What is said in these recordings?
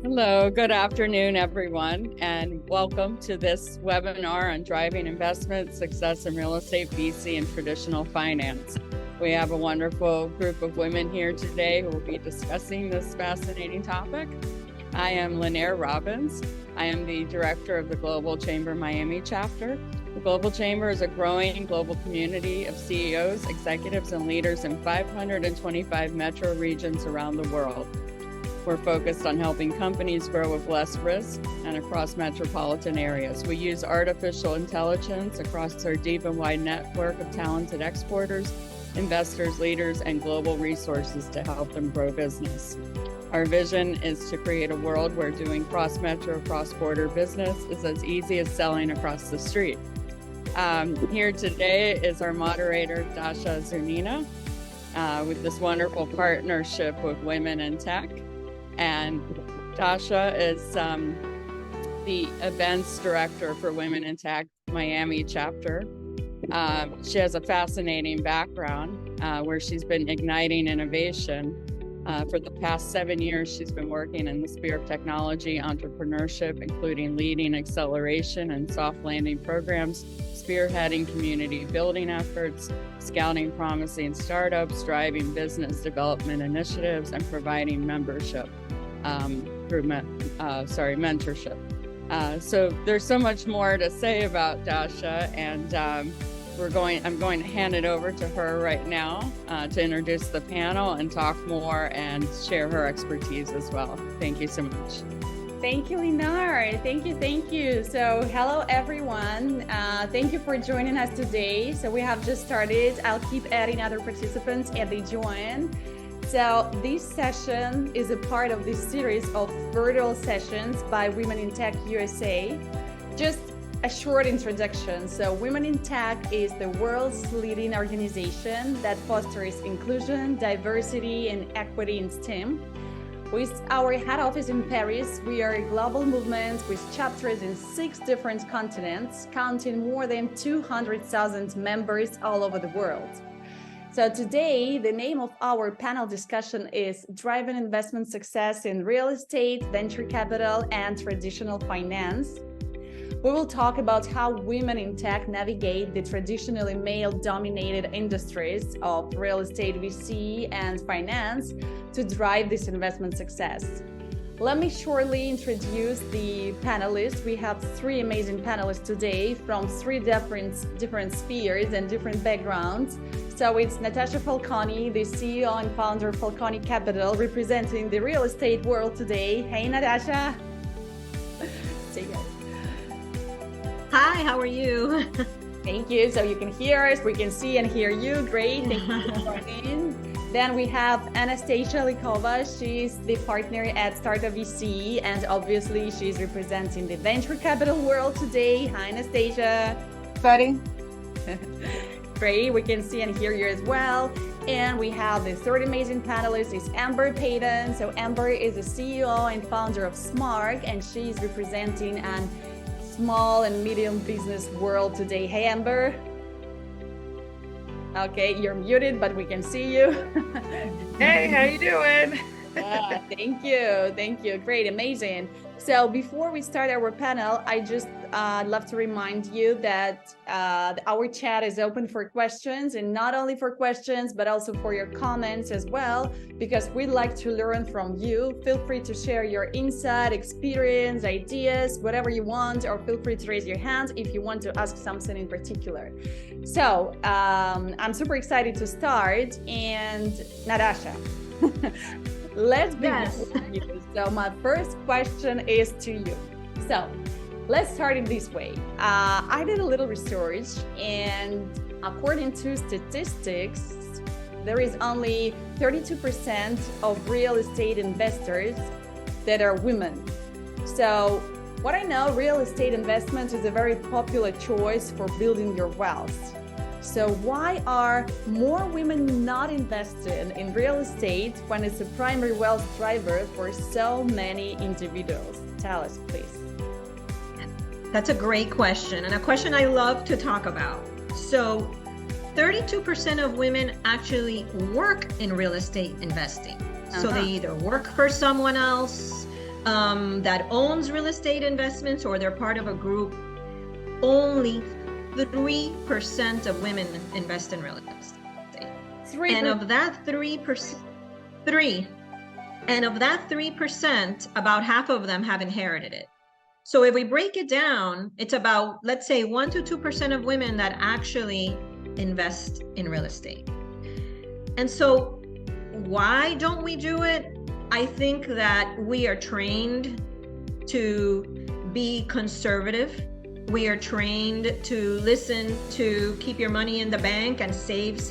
Hello, good afternoon, everyone, and welcome to this webinar on driving investment success in real estate, VC, and traditional finance. We have a wonderful group of women here today who will be discussing this fascinating topic. I am Lanier Robbins. I am the director of the Global Chamber Miami chapter. The Global Chamber is a growing global community of CEOs, executives, and leaders in 525 metro regions around the world. We're focused on helping companies grow with less risk and across metropolitan areas. We use artificial intelligence across our deep and wide network of talented exporters, investors, leaders, and global resources to help them grow business. Our vision is to create a world where doing cross-metro, cross-border business is as easy as selling across the street. Here today is our moderator, Dasha Zunina, with this wonderful partnership with Women in Tech. And Dasha is the events director for Women in Tech Miami chapter. She has a fascinating background where she's been igniting innovation. For the past 7 years, she's been working in the sphere of technology, entrepreneurship, including leading acceleration and soft landing programs, spearheading community building efforts, scouting promising startups, driving business development initiatives, and providing membership through mentorship. So there's so much more to say about Dasha, and I'm going to hand it over to her right now to introduce the panel and talk more and share her expertise as well. Thank you so much. Thank you, Linar. Thank you. So hello, everyone. Thank you for joining us today. So we have just started. I'll keep adding other participants as they join. So this session is a part of this series of virtual sessions by Women in Tech USA. Just a short introduction. So Women in Tech is the world's leading organization that fosters inclusion, diversity, and equity in STEM. With our head office in Paris, we are a global movement with chapters in 6 different continents, counting more than 200,000 members all over the world. So today, the name of our panel discussion is Driving Investment Success in Real Estate, Venture Capital, and Traditional Finance. We will talk about how women in tech navigate the traditionally male-dominated industries of real estate, VC, and finance to drive this investment success. Let me shortly introduce the panelists. We have 3 amazing panelists today from 3 different spheres and different backgrounds. So it's Natasha Falconi, the CEO and founder of Falconi Capital, representing the real estate world today. Hey, Natasha. Say yes. Hi, how are you? Thank you. So you can hear us, we can see and hear you. Great. Thank you for joining. Then we have Anastasia Likova. She's the partner at Startup VC, and obviously she's representing the venture capital world today. Hi, Anastasia. Buddy. Great. We can see and hear you as well. And we have the 3rd amazing panelist is Amber Payton. So Amber is the CEO and founder of Smark, and she's representing an small and medium business world today. Hey, Amber. Okay, you're muted, but we can see you. Hey, how you doing? Yeah, thank you. Great, amazing. So before we start our panel, I just love to remind you that our chat is open for questions, and not only for questions, but also for your comments as well, because we'd like to learn from you. Feel free to share your insight, experience, ideas, whatever you want, or feel free to raise your hand if you want to ask something in particular. So I'm super excited to start, and Natasha, let's begin. Yes. So my first question is to you. So let's start in this way. I did a little research, and according to statistics, there is only 32% of real estate investors that are women. So what I know, real estate investment is a very popular choice for building your wealth. So why are more women not invested in real estate when it's a primary wealth driver for so many individuals? Tell us, please. That's a great question, and a question I love to talk about. So 32% of women actually work in real estate investing. So they either work for someone else, that owns real estate investments or they're part of a group, only 3% of women invest in real estate. 3%. And of that 3%, about half of them have inherited it. So if we break it down, it's about, let's say, 1 to 2% of women that actually invest in real estate. And so why don't we do it? I think that we are trained to be conservative. We are trained to listen to keep your money in the bank and save,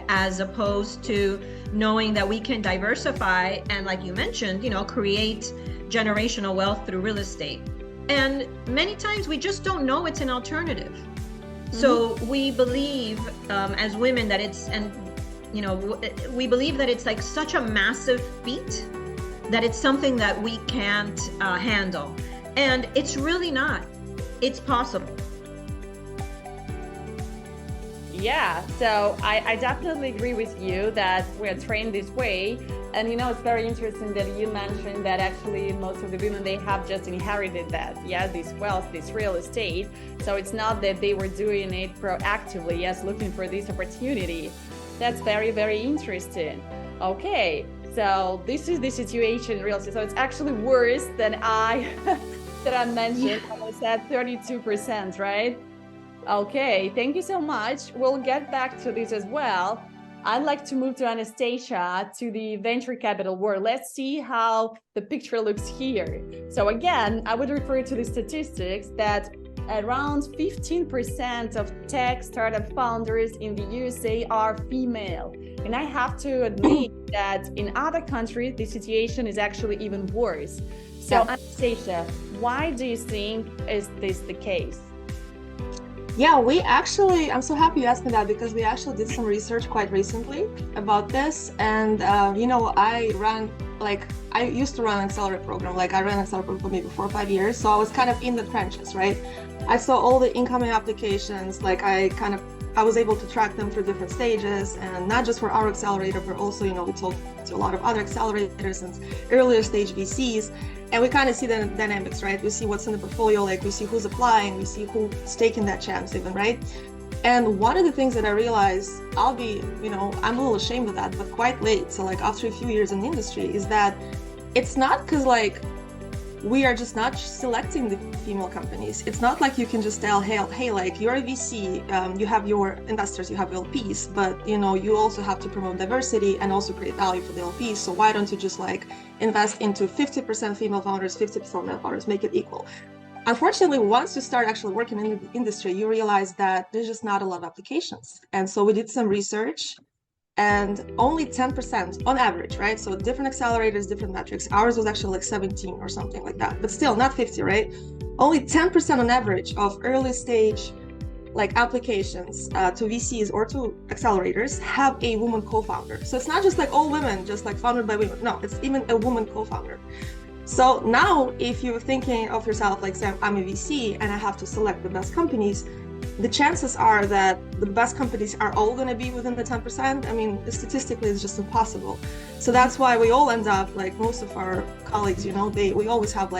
as opposed to knowing that we can diversify and, like you mentioned, create generational wealth through real estate. And many times we just don't know it's an alternative. So we believe as women that we believe that it's like such a massive feat that it's something that we can't handle. And it's really not. It's possible. Yeah, so I definitely agree with you that we're trained this way. And it's very interesting that you mentioned that actually most of the women, they have just inherited that, this wealth, this real estate. So it's not that they were doing it proactively, looking for this opportunity. That's very, very interesting. Okay, so this is the situation in real estate. So it's actually worse than I mentioned. I said 32%, right? Okay, thank you so much. We'll get back to this as well. I'd like to move to Anastasia, to the venture capital world. Let's see how the picture looks here. So again, I would refer to the statistics that around 15% of tech startup founders in the USA are female. And I have to admit that in other countries, the situation is actually even worse. So Anastasia, why do you think is this the case? Yeah, I'm so happy you asked me that, because we actually did some research quite recently about this. And, I used to run an accelerator program. I ran an accelerator program for maybe 4 or 5 years. So I was kind of in the trenches, right? I saw all the incoming applications. I was able to track them through different stages, and not just for our accelerator, but also, we talked to a lot of other accelerators and earlier stage VCs. And we kind of see the dynamics, right? We see what's in the portfolio, we see who's applying, we see who's taking that chance even, right? And one of the things that I realized, I'm a little ashamed of that, but quite late, so after a few years in the industry, is that it's not because we are just not selecting the female companies. It's not like you can just tell, hey, you're a VC, you have your investors, you have LPs, but you also have to promote diversity and also create value for the LPs. So why don't you just invest into 50% female founders, 50% male founders, make it equal? Unfortunately, once you start actually working in the industry, you realize that there's just not a lot of applications. And so we did some research, and only 10% on average, right? So different accelerators, different metrics. Ours was actually 17 or something like that, but still not 50, right? Only 10% on average of early stage applications to VCs or to accelerators have a woman co-founder. So it's not just all women, just founded by women. No, it's even a woman co-founder. So now if you're thinking of yourself say, I'm a VC and I have to select the best companies, the chances are that the best companies are all going to be within the 10%. I mean, statistically, it's just impossible. So that's why we all end up, most of our colleagues, we always have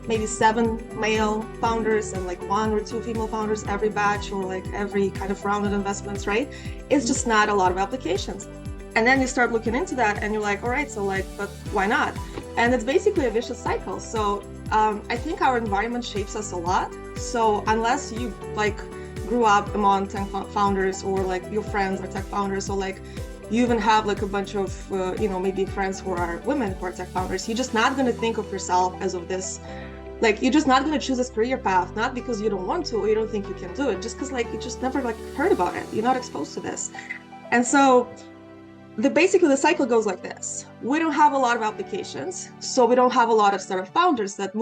maybe 7 male founders and 1 or 2 female founders every batch, or every kind of round of investments, right? It's just not a lot of applications. And then you start looking into that and you're all right, so but why not? And it's basically a vicious cycle. So I think our environment shapes us a lot. So unless you grew up among tech founders, or your friends are tech founders, so you even have a bunch of maybe friends who are women who are tech founders, you're just not going to think of yourself as of this, you're just not going to choose this career path, not because you don't want to or you don't think you can do it, just because you just never heard about it, you're not exposed to this. And so basically the cycle goes like this. We don't have a lot of applications, so we don't have a lot of startup founders that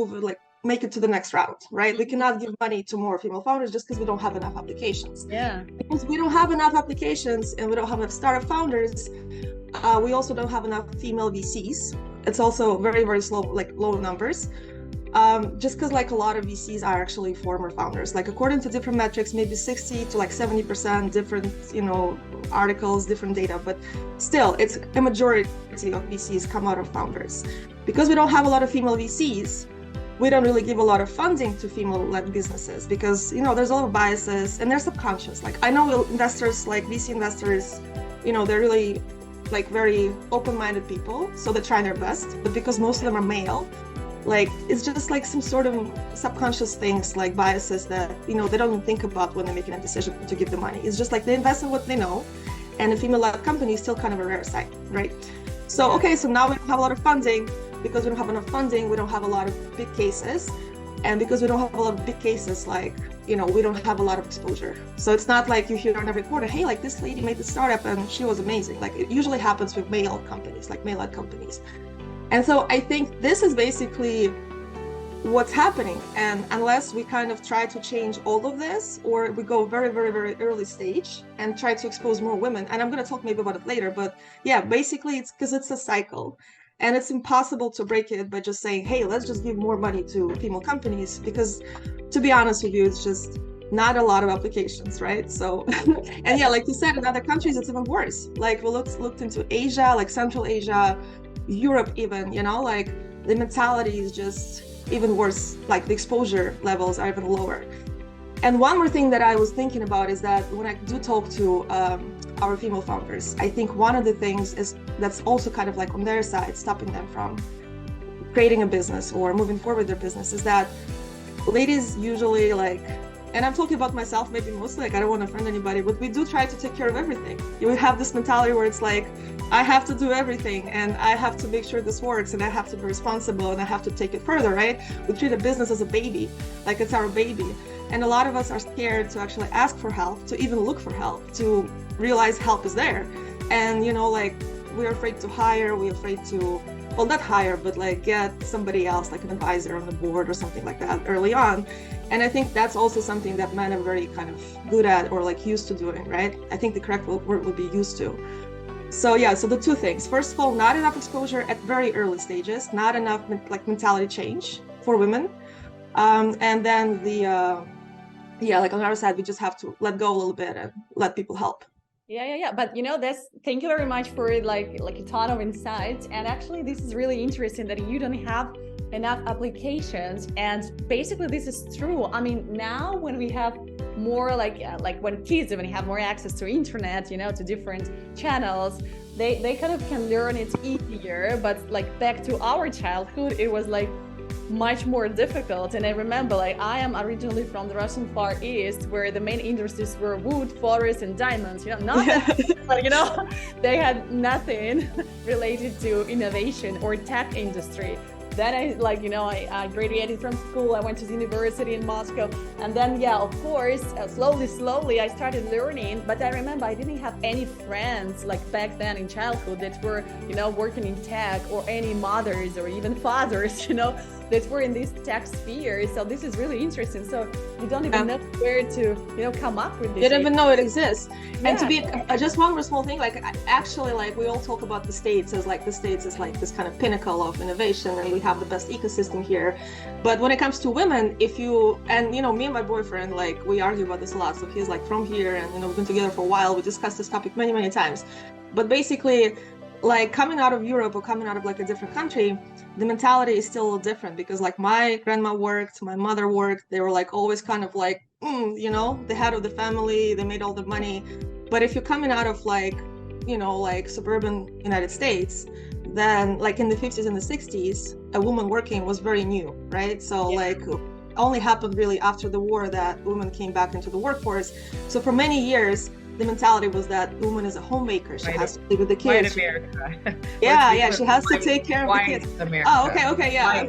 make it to the next round, right? We cannot give money to more female founders just because we don't have enough applications. Yeah. Because we don't have enough applications and we don't have enough startup founders, we also don't have enough female VCs. It's also very, very slow, low numbers. Just because a lot of VCs are actually former founders. According to different metrics, maybe 60 to 70%, different, articles, different data, but still it's a majority of VCs come out of founders. because we don't have a lot of female VCs, we don't really give a lot of funding to female-led businesses because, you know, there's a lot of biases and they're subconscious. Like, I know investors, like VC investors, you know, they're really like very open-minded people, so they're trying their best, but because most of them are male, like it's just like some sort of subconscious things, like biases that, you know, they don't even think about when they're making a decision to give the money. It's just like they invest in what they know, and a female-led company is still kind of a rare sight, right? So, okay, so now we don't have a lot of funding. Because we don't have enough funding, we don't have a lot of big cases. And because we don't have a lot of big cases, like, you know, we don't have a lot of exposure. So it's not like you hear on every quarter, hey, like this lady made the startup and she was amazing. Like it usually happens with male companies, like male-led companies. And so I think this is basically what's happening. And unless we kind of try to change all of this, or we go very, very, very early stage and try to expose more women, and I'm going to talk maybe about it later, but yeah, basically it's because it's a cycle. And it's impossible to break it by just saying, hey, let's just give more money to female companies, because to be honest with you, it's just not a lot of applications, right? So, and yeah, like you said, in other countries, it's even worse. Like we looked into Asia, like Central Asia, Europe even, you know, like the mentality is just even worse, like the exposure levels are even lower. And one more thing that I was thinking about is that when I do talk to our female founders, I think one of the things is that's also kind of like on their side, stopping them from creating a business or moving forward with their business, is that ladies usually like, and I'm talking about myself maybe mostly, like I don't want to offend anybody, but we do try to take care of everything. You have this mentality where it's like, I have to do everything and I have to make sure this works and I have to be responsible and I have to take it further, right? We treat a business as a baby, like it's our baby. And a lot of us are scared to actually ask for help, to even look for help, to realize help is there. And, you know, like we're afraid to hire, we're afraid to, well, not hire, but like get somebody else, like an advisor on the board or something like that early on. And I think that's also something that men are very kind of good at or like used to doing, right? I think the correct word would be used to. So yeah, so the two things. First of all, not enough exposure at very early stages, not enough like mentality change for women. And then yeah, like on our side, we just have to let go a little bit and let people help. Yeah. But you know, thank you very much for like a ton of insights. And actually, this is really interesting that you don't have enough applications. And basically, this is true. I mean, now when we have more like when kids even have more access to internet, you know, to different channels, they kind of can learn it easier. But like back to our childhood, it was like much more difficult. And I remember, like, I am originally from the Russian Far East, where the main industries were wood, forest, and diamonds. You know, not that, but you know, they had nothing related to innovation or tech industry. Then I graduated from school. I went to the university in Moscow, and then yeah, of course, slowly I started learning. But I remember I didn't have any friends like back then in childhood that were, you know, working in tech, or any mothers or even fathers, you know, that were in this tech sphere. So this is really interesting. So you don't even know where to, you know, come up with this. You don't even know it exists. Yeah. And to be just one more small thing, like actually, like we all talk about the States as like this kind of pinnacle of innovation, and we have the best ecosystem here. But when it comes to women, and you know, me and my boyfriend, like we argue about this a lot. So he's like from here, and you know, we've been together for a while. We discussed this topic many times. But basically, like coming out of Europe or coming out of like a different country, the mentality is still a little different, because like my grandma worked, my mother worked, they were like always kind of like, you know, the head of the family, they made all the money. But if you're coming out of like, you know, like suburban United States, then like in the 50s and the 60s, a woman working was very new, right? So like only happened really after the war that women came back into the workforce. So for many years, the mentality was that woman is a homemaker. She has to live with the kids. White America. Yeah, she has to take care of the kids. America. Oh, okay, yeah.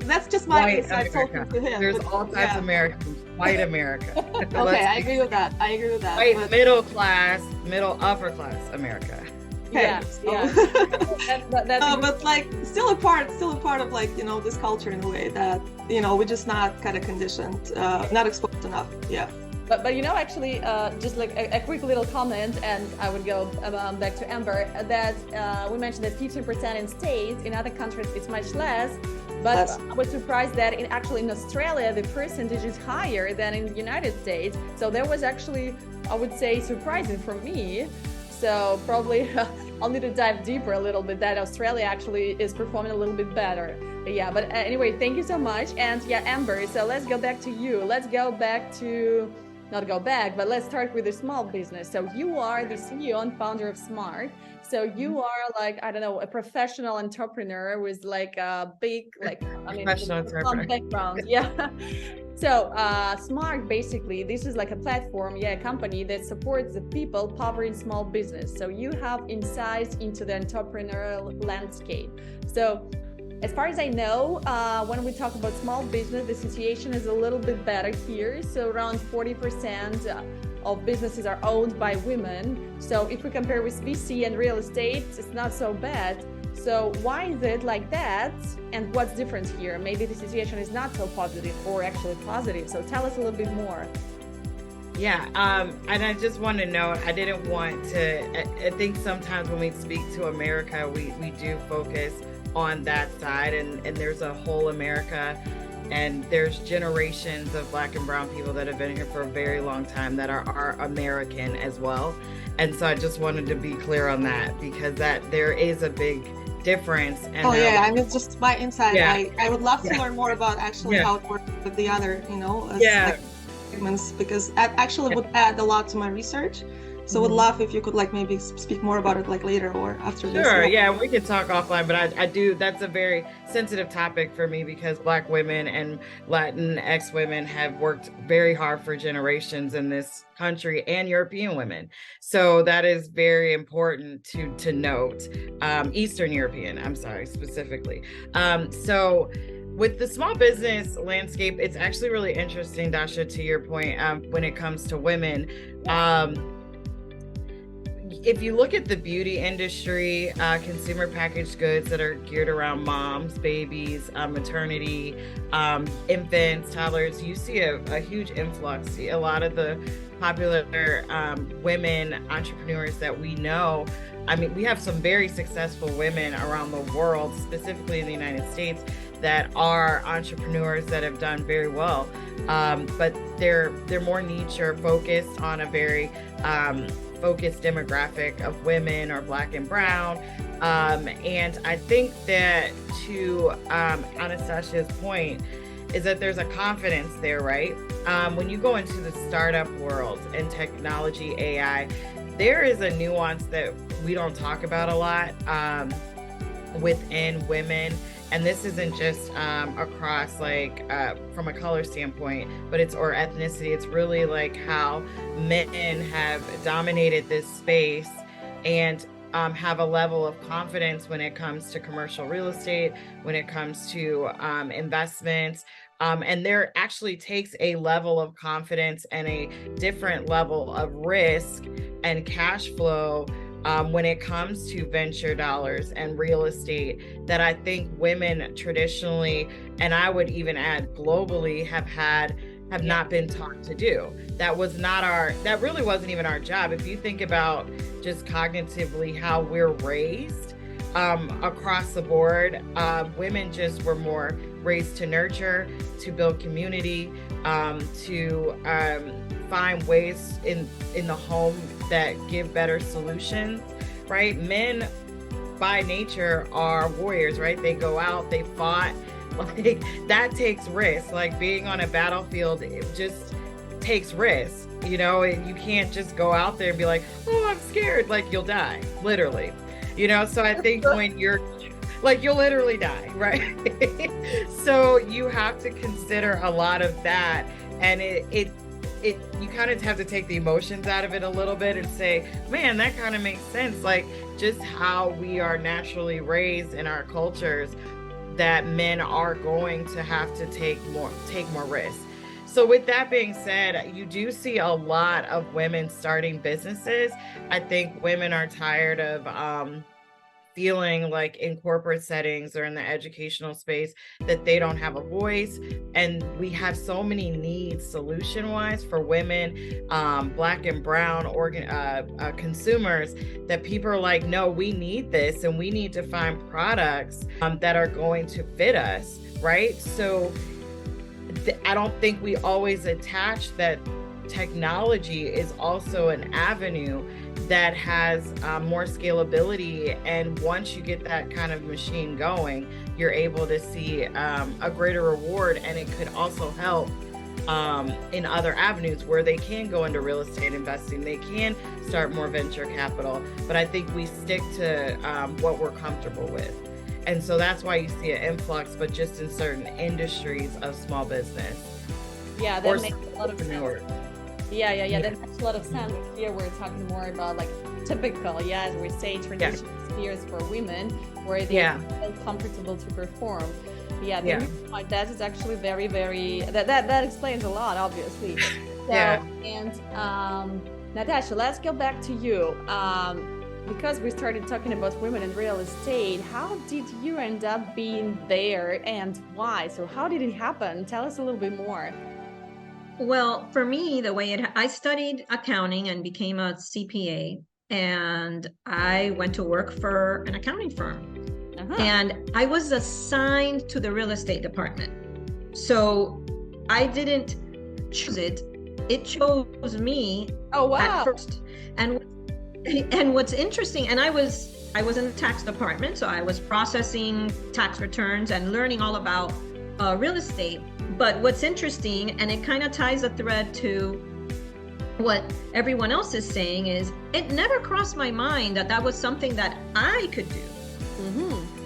That's just my insight talking to him. There's all types of Americans. White America. Okay, I agree with that. White, but middle class, upper class America. Okay. Yeah. But like still a part of like, you know, this culture in a way that, you know, we're just not kind of conditioned, not exposed enough. Yeah. But you know, actually, just like a quick little comment, and I would go back to Amber, that we mentioned that 15% in States, in other countries it's much less, but I was surprised that in Australia the percentage is higher than in the United States. So that was actually, I would say, surprising for me. So probably I'll need to dive deeper a little bit, that Australia actually is performing a little bit better. Yeah, but anyway, thank you so much. And yeah, Amber, so let's go back to you. Let's go back to, not go back, but let's start with the small business. So you are the CEO and founder of Smart. So you are like, I don't know, a professional entrepreneur with like a big, like, I mean, Professional entrepreneur. background. Yeah. So Smart, basically, this is like a platform, a company that supports the people powering small business. So you have insights into the entrepreneurial landscape. So as far as I know, when we talk about small business, the situation is a little bit better here. So around 40% of businesses are owned by women. So if we compare with VC and real estate, it's not so bad. So why is it like that? And what's different here? Maybe the situation is not so positive or actually positive. So tell us a little bit more. Yeah, and I just want to note, I didn't want to, I think sometimes when we speak to America, we do focus on that side, and there's a whole America, and there's generations of Black and brown people that have been here for a very long time that are American as well. And so I just wanted to be clear on that, because that there is a big difference. And I mean, just my insight. I would love to learn more about actually how it works with the other, like segments, because that actually would add a lot to my research. So would love if you could like maybe speak more about it like later or after this. Sure, yeah, we can talk offline, but I do, that's a very sensitive topic for me, because Black women and Latinx women have worked very hard for generations in this country, and European women. So that is very important to note. Eastern European, I'm sorry, specifically. So with the small business landscape, it's actually really interesting, Dasha, to your point, when it comes to women. If you look at the beauty industry, consumer packaged goods that are geared around moms, babies, maternity, infants, toddlers, you see a huge influx. A lot of the popular women entrepreneurs that we know, I mean, we have some very successful women around the world, specifically in the United States, that are entrepreneurs that have done very well. But they're more niche or focused on a very focused demographic of women or Black and brown. And I think that to Anastasia's point is that there's a confidence there, right? When you go into the startup world and technology, AI, there is a nuance that we don't talk about a lot within women. And this isn't just across like from a color standpoint, but or ethnicity. It's really like how men have dominated this space and have a level of confidence when it comes to commercial real estate, when it comes to investments. And there actually takes a level of confidence and a different level of risk and cash flow when it comes to venture dollars and real estate that I think women traditionally, and I would even add globally, have not been taught to do. That really wasn't even our job. If you think about just cognitively how we're raised across the board, women just were more raised to nurture, to build community, to find ways in the home that give better solutions, right? Men by nature are warriors, right? They go out, they fought, like that takes risk. Like being on a battlefield, it just takes risk, and you can't just go out there and be like, oh, I'm scared, like you'll die, literally, so I think when you're like, you'll literally die, right? So you have to consider a lot of that, and you kind of have to take the emotions out of it a little bit and say, man, that kind of makes sense. Like just how we are naturally raised in our cultures, that men are going to have to take more risks. So with that being said, you do see a lot of women starting businesses. I think women are tired of feeling like in corporate settings or in the educational space that they don't have a voice. And we have so many needs solution-wise for women, Black and brown consumers, that people are like, no, we need this, and we need to find products that are going to fit us, right? So I don't think we always attach that technology is also an avenue that has more scalability. And once you get that kind of machine going, you're able to see a greater reward. And it could also help in other avenues where they can go into real estate investing, they can start more venture capital. But I think we stick to what we're comfortable with. And so that's why you see an influx, but just in certain industries of small business. Yeah, that makes a lot of sense. Yeah. That makes a lot of sense. Here we're talking more about like typical, as we say, traditional spheres for women where they feel comfortable to perform. That is actually very, very, that explains a lot, obviously. So, and Natasha, let's go back to you. Because we started talking about women in real estate, how did you end up being there and why? So how did it happen? Tell us a little bit more. Well, for me, the way I studied accounting and became a CPA, and I went to work for an accounting firm. And I was assigned to the real estate department. So I didn't choose it. It chose me at first. And what's interesting, and I was in the tax department, so I was processing tax returns and learning all about real estate. But what's interesting, and it kind of ties a thread to what everyone else is saying, is it never crossed my mind that that was something that I could do.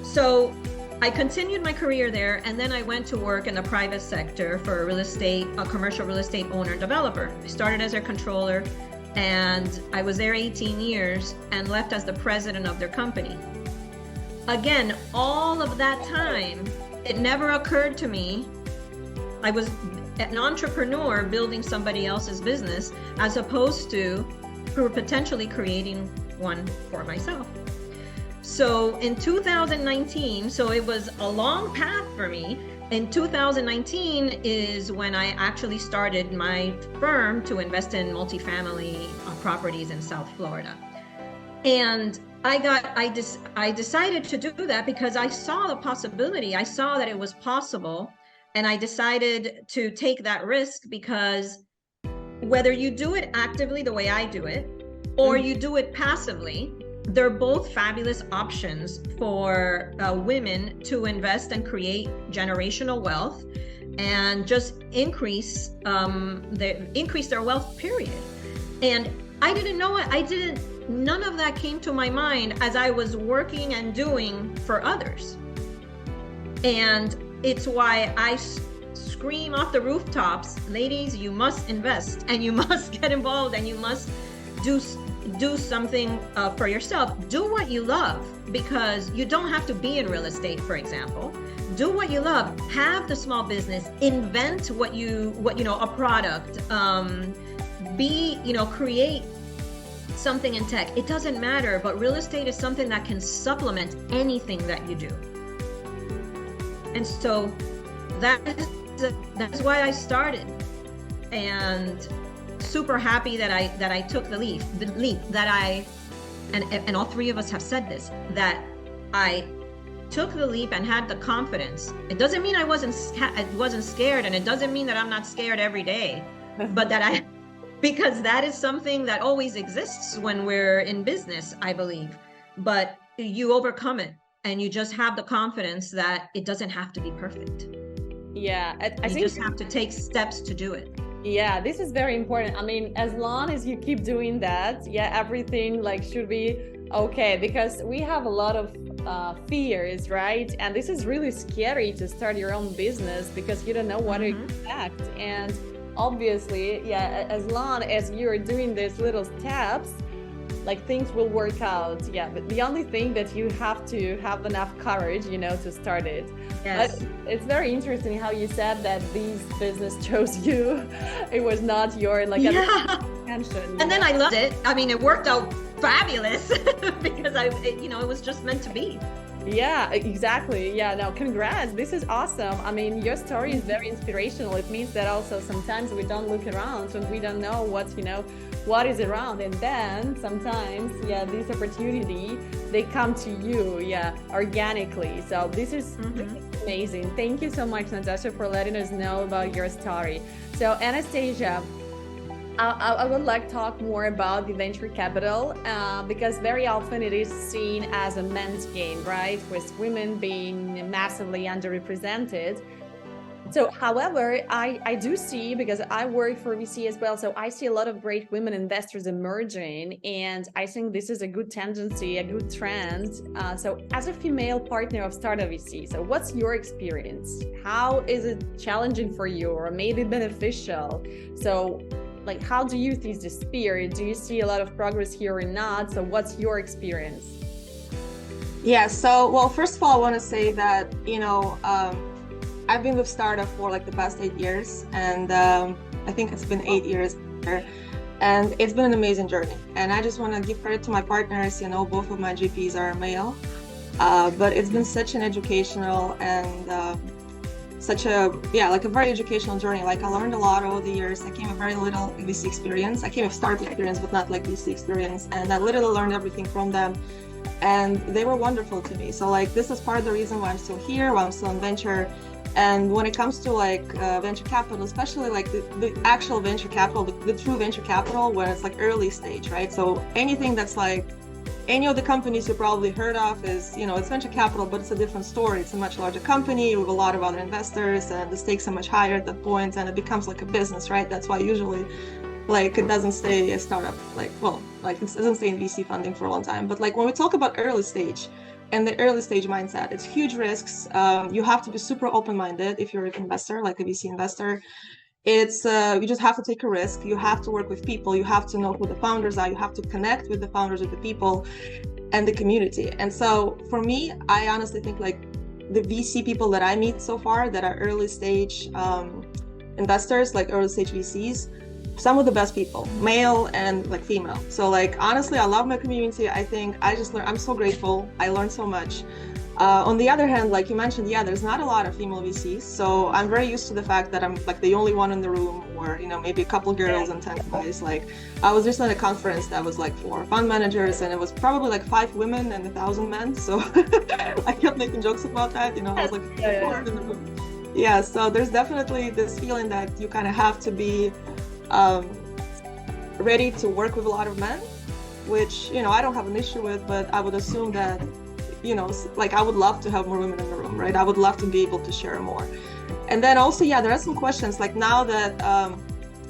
So I continued my career there, and then I went to work in the private sector for a commercial real estate owner developer. I started as their controller, and I was there 18 years and left as the president of their company. Again, all of that time, it never occurred to me. I was an entrepreneur building somebody else's business as opposed to potentially creating one for myself. So in 2019, so it was a long path for me. In 2019 is when I actually started my firm to invest in multifamily properties in South Florida. And I decided to do that because I saw the possibility. I saw that it was possible. And I decided to take that risk because whether you do it actively the way I do it, or you do it passively, they're both fabulous options for women to invest and create generational wealth and just increase their wealth, period. And I didn't know it. None of that came to my mind as I was working and doing for others. And it's why I scream off the rooftops, ladies, you must invest and you must get involved and you must do something for yourself. Do what you love, because you don't have to be in real estate, for example. Do what you love. Have the small business. Invent a product. Create something in tech. It doesn't matter, but real estate is something that can supplement anything that you do. And so that's why I started, and super happy that I took the leap that and all three of us have said this, that I took the leap and had the confidence. It doesn't mean I wasn't scared, and it doesn't mean that I'm not scared every day, but because that is something that always exists when we're in business, I believe. But you overcome it. And you just have the confidence that it doesn't have to be perfect. Yeah, I think you just have to take steps to do it. Yeah, this is very important. I mean, as long as you keep doing that, everything should be okay, because we have a lot of fears, right? And this is really scary to start your own business because you don't know what to expect. And obviously, as long as you're doing these little steps, things will work out. But the only thing that you have to have enough courage, to start it. Yes. But it's very interesting how you said that this business chose you. It was not your intention. And then I loved it. I mean, it worked out fabulous because it was just meant to be. Yeah, exactly. Yeah, no, congrats. This is awesome. I mean, your story is very inspirational. It means that also sometimes we don't look around, so we don't know what is around. And then sometimes, this opportunity, they come to you, organically. So this is amazing. Thank you so much, Natasha, for letting us know about your story. So Anastasia, I would like to talk more about the venture capital because very often it is seen as a men's game, right? With women being massively underrepresented. So, however, I do see, because I work for VC as well, so I see a lot of great women investors emerging, and I think this is a good tendency, a good trend. So as a female partner of Startup VC, so what's your experience? How is it challenging for you, or maybe beneficial? So like, how do you see this sphere? Do you see a lot of progress here or not? So what's your experience? Yeah, so, well, first of all, I want to say that, I've been with Startup for like the past 8 years, and I think it's been 8 years here, and it's been an amazing journey. And I just want to give credit to my partners. Both of my GPs are male, but it's been such an educational and such a very educational journey. Like, I learned a lot over the years. I came with very little VC experience. I came with startup experience, but not like VC experience, and I literally learned everything from them. And they were wonderful to me. So like, this is part of the reason why I'm still here, why I'm still in venture. And when it comes to like venture capital, especially like the actual venture capital, the true venture capital, when it's like early stage, right? So anything that's like any of the companies you probably heard of is, it's venture capital, but it's a different story. It's a much larger company with a lot of other investors, and the stakes are much higher at that point, and it becomes like a business, right? That's why usually like it doesn't stay a startup, it doesn't stay in VC funding for a long time. But like, when we talk about early stage, and the early stage mindset, it's huge risks. You have to be super open-minded if you're an investor, like a VC investor. It's you just have to take a risk. You have to work with people. You have to know who the founders are. You have to connect with the founders, with the people and the community. And so for me, I honestly think like the VC people that I meet so far that are early stage investors, like early stage VCs, some of the best people, male and like female. So like, honestly, I love my community. I think I just learned, I'm so grateful. I learned so much. On the other hand, like you mentioned, there's not a lot of female VCs. So I'm very used to the fact that I'm like the only one in the room, or, maybe a couple girls and 10 guys. Like, I was just at a conference that was like for fund managers, and it was probably like 5 women and 1,000 men. So I kept making jokes about that. I was like, in the room. Yeah, so there's definitely this feeling that you kind of have to be ready to work with a lot of men, which, I don't have an issue with, but I would assume that, like, I would love to have more women in the room, right? I would love to be able to share more. And then also, there are some questions, like now that,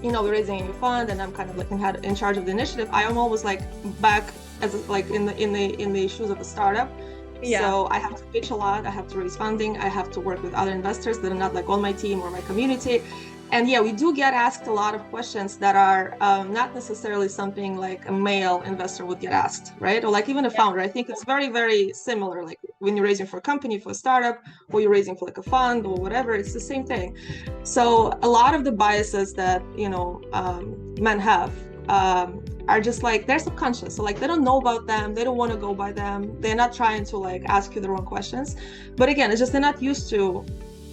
we're raising a new fund and I'm kind of like in charge of the initiative, I am always like back as like in the shoes of a startup. Yeah. So I have to pitch a lot, I have to raise funding, I have to work with other investors that are not like on my team or my community. And we do get asked a lot of questions that are not necessarily something like a male investor would get asked, right? Or like even a founder. I think it's very, very similar. Like when you're raising for a company, for a startup, or you're raising for like a fund or whatever, it's the same thing. So a lot of the biases that, men have are just like, they're subconscious. So like, they don't know about them. They don't want to go by them. They're not trying to like ask you the wrong questions. But again, it's just they're not used to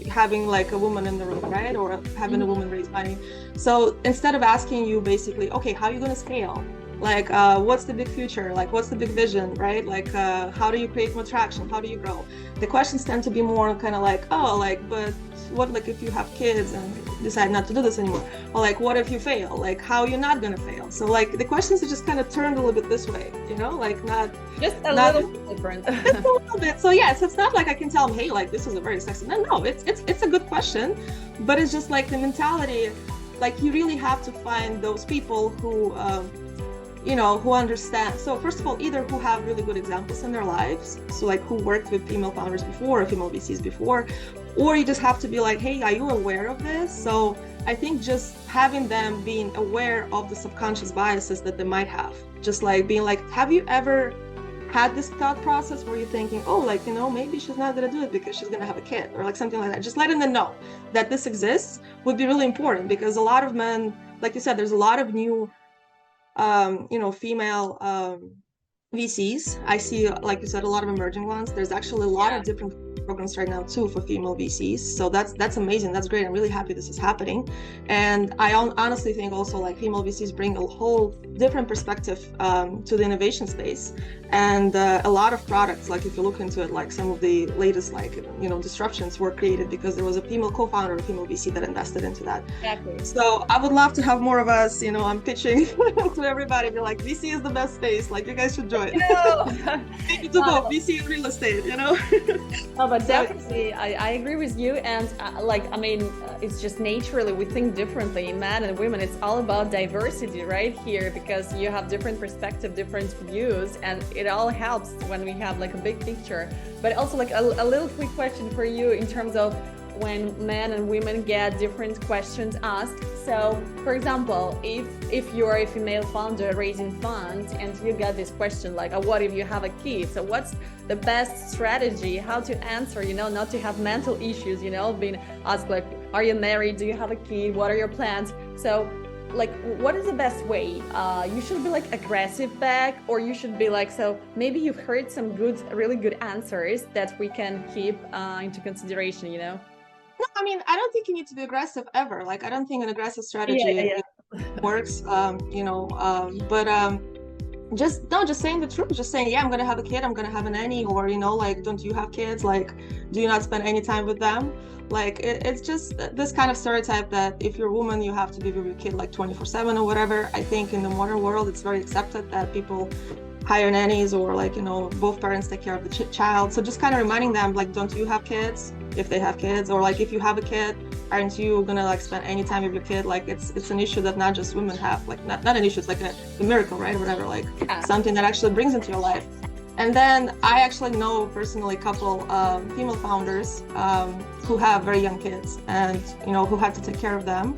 having like a woman in the room, right? Or having a woman raise money. So instead of asking you basically, okay, how are you going to scale? Like, what's the big future? Like, what's the big vision, right? Like, how do you create more traction? How do you grow? The questions tend to be more kind of like, oh, like, but what, like, if you have kids and decide not to do this anymore? Or like, what if you fail? Like, how are you not going to fail? So like, the questions are just kind of turned a little bit this way, like not just a little bit different. Just a little bit. So yes, it's not like I can tell them, hey, like, this is a very sexy. No, it's a good question, but it's just like the mentality. Like, you really have to find those people who who understand. So first of all, either who have really good examples in their lives, so like who worked with female founders before or female VCs before, or you just have to be like, hey, are you aware of this? So I think just having them being aware of the subconscious biases that they might have, just like being like, have you ever had this thought process where you're thinking, oh, like, maybe she's not going to do it because she's going to have a kid, or like something like that. Just letting them know that this exists would be really important, because a lot of men, like you said, there's a lot of new female VCs. I see, like you said, a lot of emerging ones. There's actually a lot of different programs right now too for female VCs. So that's amazing. That's great. I'm really happy this is happening. And I honestly think also like female VCs bring a whole different perspective to the innovation space. And a lot of products, like if you look into it, like some of the latest like, disruptions were created because there was a female co-founder, a female VC that invested into that. Exactly. So I would love to have more of us, I'm pitching to everybody, be like, VC is the best space, like you guys should join. Maybe to both VC and real estate, No, but definitely, I agree with you. And it's just naturally, we think differently, men and women. It's all about diversity right here, because you have different perspective, different views, and it all helps when we have like a big picture. But also like a little quick question for you in terms of when men and women get different questions asked. So for example, if you're a female founder raising funds and you get this question like, what if you have a kid? So what's the best strategy, how to answer, not to have mental issues, being asked like, are you married? Do you have a kid? What are your plans? So like, what is the best way? You should be like aggressive back, or you should be like, so maybe you've heard some really good answers that we can keep into consideration, No, I mean, I don't think you need to be aggressive ever. Like, I don't think an aggressive strategy works, just saying the truth, just saying, yeah, I'm going to have a kid, I'm going to have a nanny, or, like, don't you have kids? Like, do you not spend any time with them? Like, it's just this kind of stereotype that if you're a woman, you have to be with your kid like 24/7 or whatever. I think in the modern world, it's very accepted that people hire nannies, or like, both parents take care of the child. So just kind of reminding them, like, don't you have kids? If they have kids, or like if you have a kid, aren't you gonna like spend any time with your kid? Like it's an issue that not just women have, like not an issue, it's like a miracle, right? Or whatever, like something that actually brings into your life. And then I actually know personally a couple female founders who have very young kids, and who had to take care of them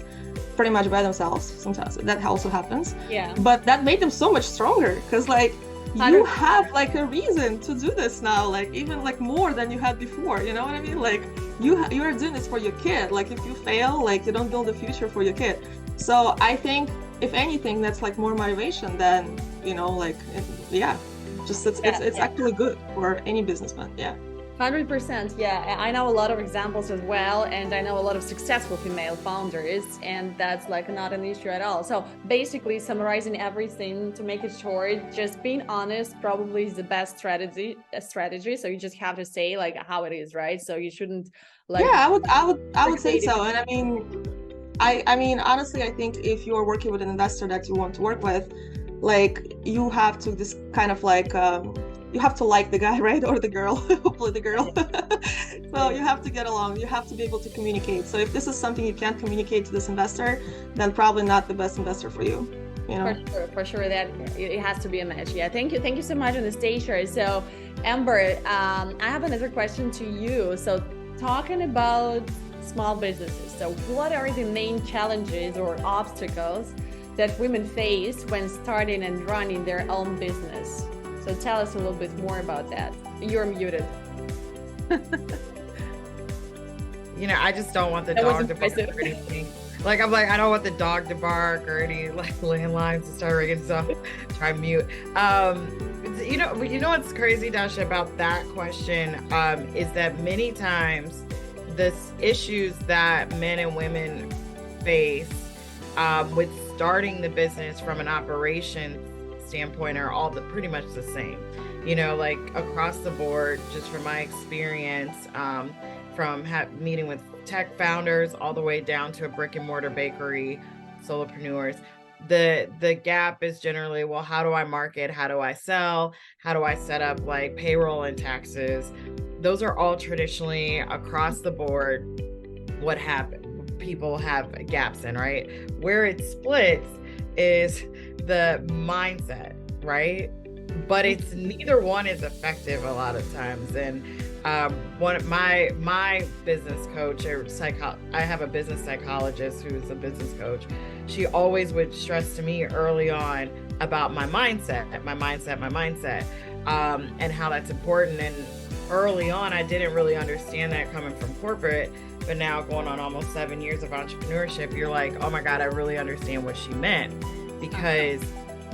pretty much by themselves. Sometimes that also happens. Yeah. But that made them so much stronger, because like you have like a reason to do this now, like even like more than you had before, you know what I mean? Like you are doing this for your kid. Like if you fail, like you don't build a future for your kid. So I think if anything, that's like more motivation than, it's actually good for any businessman. 100%. Yeah, I know a lot of examples as well, and I know a lot of successful female founders, and that's like not an issue at all. So basically, summarizing everything to make it short, just being honest probably is the best strategy. So you just have to say like how it is, right? So you shouldn't like. Yeah, I would say so. And I mean, honestly, I think if you're working with an investor that you want to work with, like you have to this kind of like. You have to like the guy, right? Or the girl, hopefully the girl. So you have to get along, you have to be able to communicate. So if this is something you can't communicate to this investor, then probably not the best investor for you. For sure that it has to be a match. Yeah, thank you so much, Anastasia. So Amber, I have another question to you. So talking about small businesses, so what are the main challenges or obstacles that women face when starting and running their own business? So tell us a little bit more about that. You're muted. I just don't want the dog to bark or anything. Like, I'm like, I don't want the dog to bark or any like landlines to start ringing, so try mute. You know what's crazy, Dasha, about that question is that many times the issues that men and women face with starting the business from an operation standpoint are all pretty much the same, like across the board, just from my experience, from meeting with tech founders all the way down to a brick and mortar bakery, solopreneurs. The gap is generally, well, how do I market? How do I sell? How do I set up like payroll and taxes? Those are all traditionally across the board what people have gaps in, right? Where it splits is the mindset, right? But it's neither one is effective a lot of times. And one of my business coach I have a business psychologist who's a business coach. She always would stress to me early on about my mindset, and how that's important. And early on, I didn't really understand that coming from corporate, but now going on almost 7 years of entrepreneurship, you're like, oh my God, I really understand what she meant. Because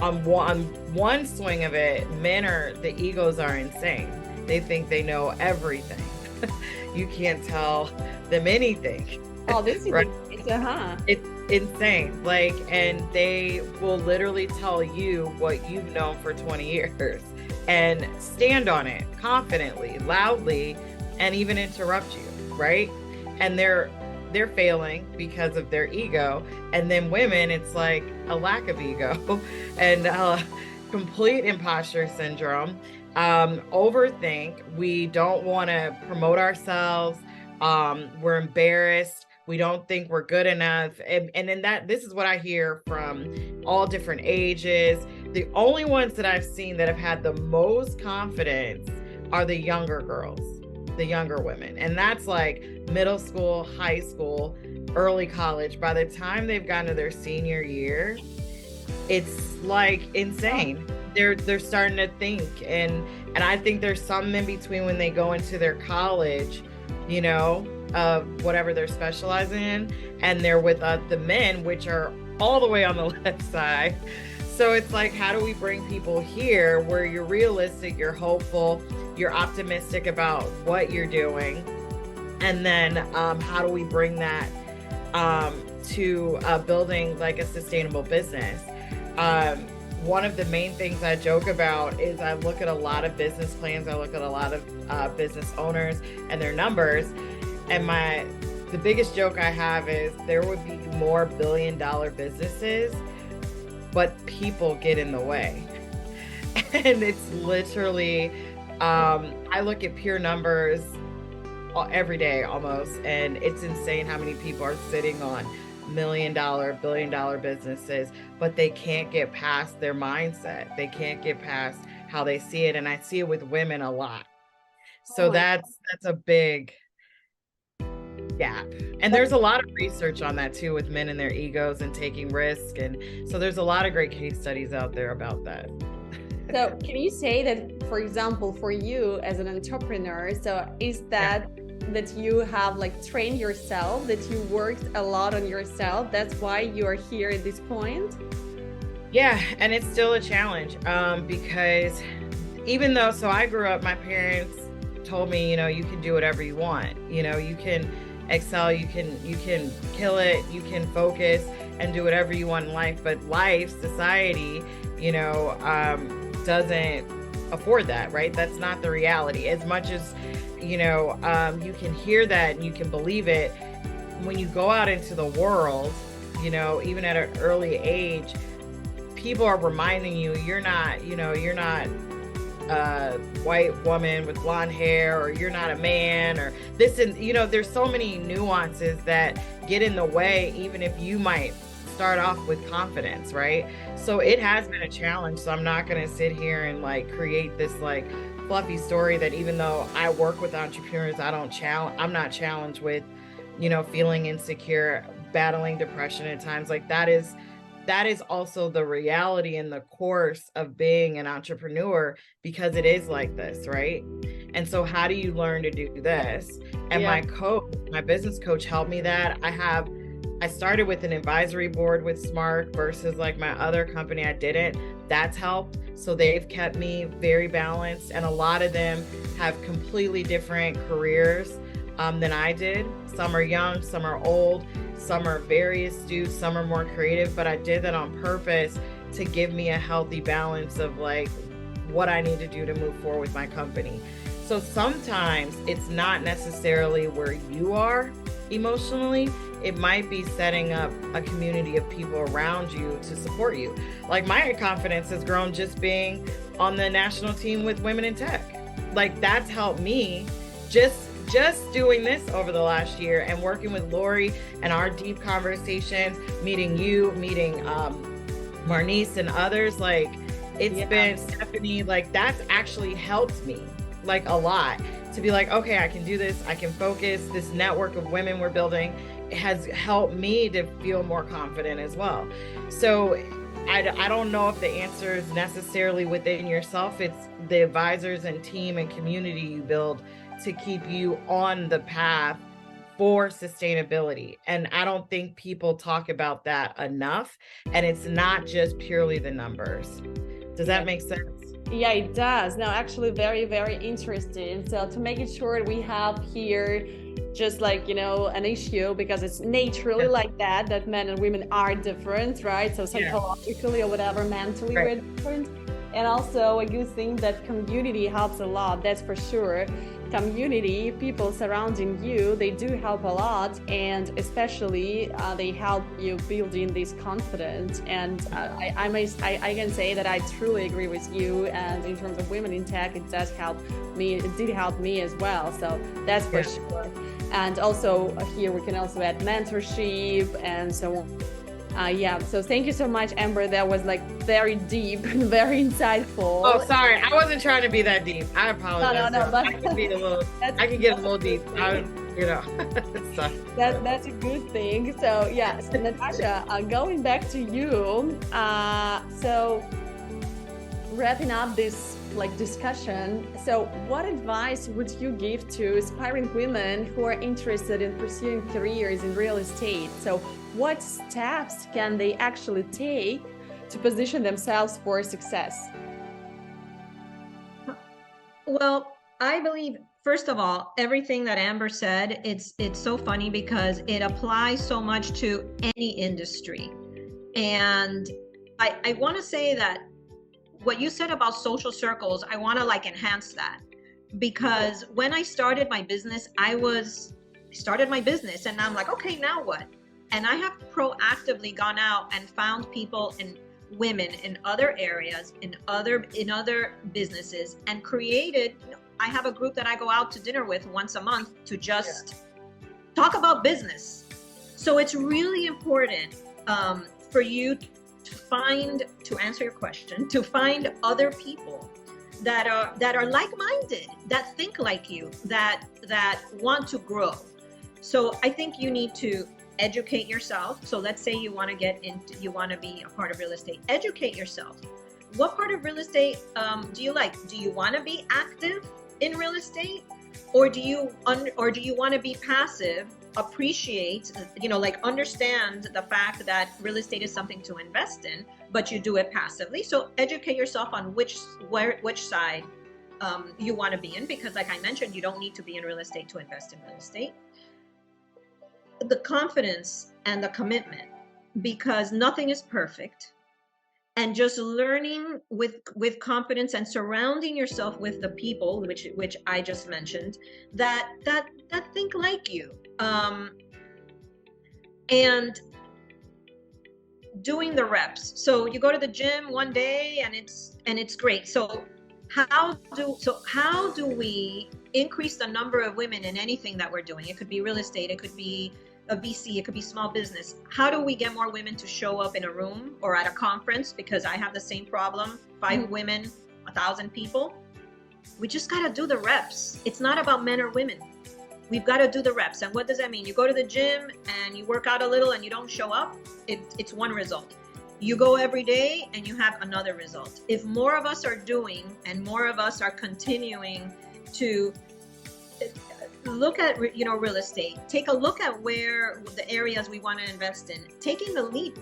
on one swing of it, the egos are insane. They think they know everything. You can't tell them anything. Oh, this is right? It's insane. Like, and they will literally tell you what you've known for 20 years and stand on it confidently, loudly, and even interrupt you, right? And they're failing because of their ego. And then women, it's like a lack of ego and complete imposter syndrome. Overthink. We don't want to promote ourselves. We're embarrassed. We don't think we're good enough. And then this is what I hear from all different ages. The only ones that I've seen that have had the most confidence are the younger girls, the younger women. And that's like middle school, high school, early college. By the time they've gotten to their senior year, it's like insane. They're starting to think. And I think there's some in between when they go into their college, you know, of whatever they're specializing in, and they're with the men, which are all the way on the left side. So it's like, how do we bring people here where you're realistic, you're hopeful, you're optimistic about what you're doing, and then how do we bring that to building like a sustainable business? One of the main things I joke about is I look at a lot of business plans, I look at a lot of business owners and their numbers. And the biggest joke I have is there would be more billion-dollar businesses, but people get in the way. And it's literally, I look at pure numbers every day almost, and it's insane how many people are sitting on million-dollar, billion-dollar businesses, but they can't get past their mindset. They can't get past how they see it. And I see it with women a lot. So that's a big gap. And there's a lot of research on that too, with men and their egos and taking risks. And so there's a lot of great case studies out there about that. So can you say that, for example, for you as an entrepreneur, so is that you have like trained yourself, that you worked a lot on yourself, that's why you are here at this point? Yeah, and it's still a challenge because even though, so I grew up, my parents told me, you know, you can do whatever you want, you know, you can excel, you can kill it, you can focus and do whatever you want in life, but society, you know, doesn't afford that, right? That's not the reality. As much as, you know, you can hear that and you can believe it, when you go out into the world, you know, even at an early age, people are reminding you, you're not a white woman with blonde hair, or you're not a man, or this, and you know, there's so many nuances that get in the way, even if you might start off with confidence, right? So it has been a challenge. So I'm not going to sit here and like create this like fluffy story that even though I work with entrepreneurs, I'm not challenged with, you know, feeling insecure, battling depression at times. Like that is also the reality in the course of being an entrepreneur, because it is like this, right? And so how do you learn to do this? And my business coach helped me that. I started with an advisory board with Smart versus like my other company, I didn't. That's helped. So they've kept me very balanced, and a lot of them have completely different careers than I did. Some are young, some are old, some are very astute, some are more creative, but I did that on purpose to give me a healthy balance of like what I need to do to move forward with my company. So sometimes it's not necessarily where you are emotionally, it might be setting up a community of people around you to support you. Like my confidence has grown just being on the national team with Women in Tech. Like that's helped me just doing this over the last year, and working with Lori and our deep conversations, meeting Marnice and others, like it's been Stephanie, like that's actually helped me like a lot to be like, okay, I can do this, I can focus. This network of women we're building has helped me to feel more confident as well. So I don't know if the answer is necessarily within yourself. It's the advisors and team and community you build to keep you on the path for sustainability. And I don't think people talk about that enough. And it's not just purely the numbers. Does that make sense? Yeah, it does. No, actually very, very interesting. So to make it short, we have here just like, an issue because it's naturally like that men and women are different, right? So psychologically or whatever, mentally we're different. And also I do think that community helps a lot, that's for sure. Community, people surrounding you, they do help a lot, and especially they help you building this confidence. And I can say that I truly agree with you. And in terms of women in tech, it does help me. It did help me as well. So that's for sure. And also here we can also add mentorship and so on. So thank you so much, Amber. That was like very deep and very insightful. Oh, sorry. I wasn't trying to be that deep. I apologize. No, but I can be I can get a little deep. That's a good thing. So so Natasha, going back to you. So wrapping up this discussion. So what advice would you give to aspiring women who are interested in pursuing careers in real estate? So what steps can they actually take to position themselves for success? Well, I believe, first of all, everything that Amber said, it's so funny because it applies so much to any industry. And I want to say that what you said about social circles, I want to enhance that, because when I started my business, and I'm like, okay, now what? And I have proactively gone out and found people and women in other areas, in other businesses, and created, I have a group that I go out to dinner with once a month to just talk about business. So it's really important for you to answer your question, to find other people that are like-minded, that think like you, that want to grow. So I think you need to educate yourself. So let's say you want to be a part of real estate. Educate yourself. What part of real estate do you like? Do you want to be active in real estate, or do you want to be passive? Appreciate, understand the fact that real estate is something to invest in, but you do it passively. So educate yourself on which side you want to be in, because like I mentioned, you don't need to be in real estate to invest in real estate. The confidence and the commitment, because nothing is perfect, and just learning with confidence and surrounding yourself with the people which I just mentioned that think like you, and doing the reps. So you go to the gym one day and it's great. So how do we increase the number of women in anything that we're doing? It could be real estate, it could be a VC, it could be small business. How do we get more women to show up in a room or at a conference? Because I have the same problem, 5 women, 1,000 people. We just got to do the reps. It's not about men or women. We've got to do the reps. And what does that mean? You go to the gym and you work out a little and you don't show up, it's one result. You go every day and you have another result. If more of us are doing and more of us are continuing to look at real estate, take a look at where the areas we want to invest in, taking the leap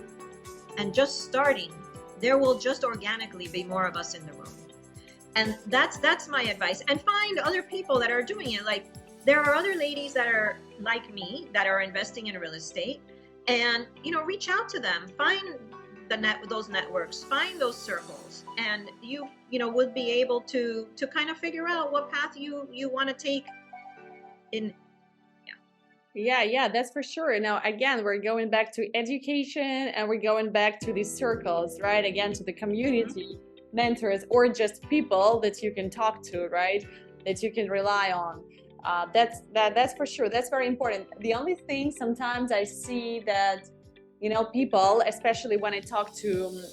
and just starting, there will just organically be more of us in the room. And that's my advice. And find other people that are doing it. Like, there are other ladies that are like me that are investing in real estate, and reach out to them, find those networks, find those circles, and you would be able to kind of figure out what path you want to take in. Yeah, that's for sure. Now, again, we're going back to education, and we're going back to these circles, right? Again, to the community, mentors, or just people that you can talk to, right? That you can rely on. That's for sure. That's very important. The only thing sometimes I see that, people, especially when I talk to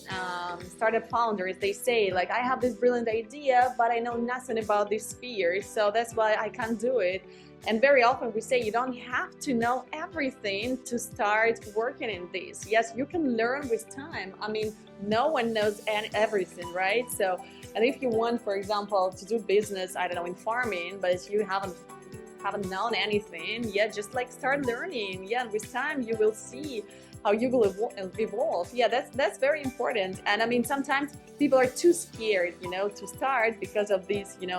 startup founders, they say like, I have this brilliant idea, but I know nothing about this sphere, so that's why I can't do it. And very often we say you don't have to know everything to start working in this. Yes, you can learn with time. I mean, no one knows everything, right? So, and if you want, for example, to do business, I don't know, in farming, but you haven't known anything, just start learning. And with time you will see how you will evolve. Yeah, that's very important. And I mean, sometimes people are too scared, to start because of these, and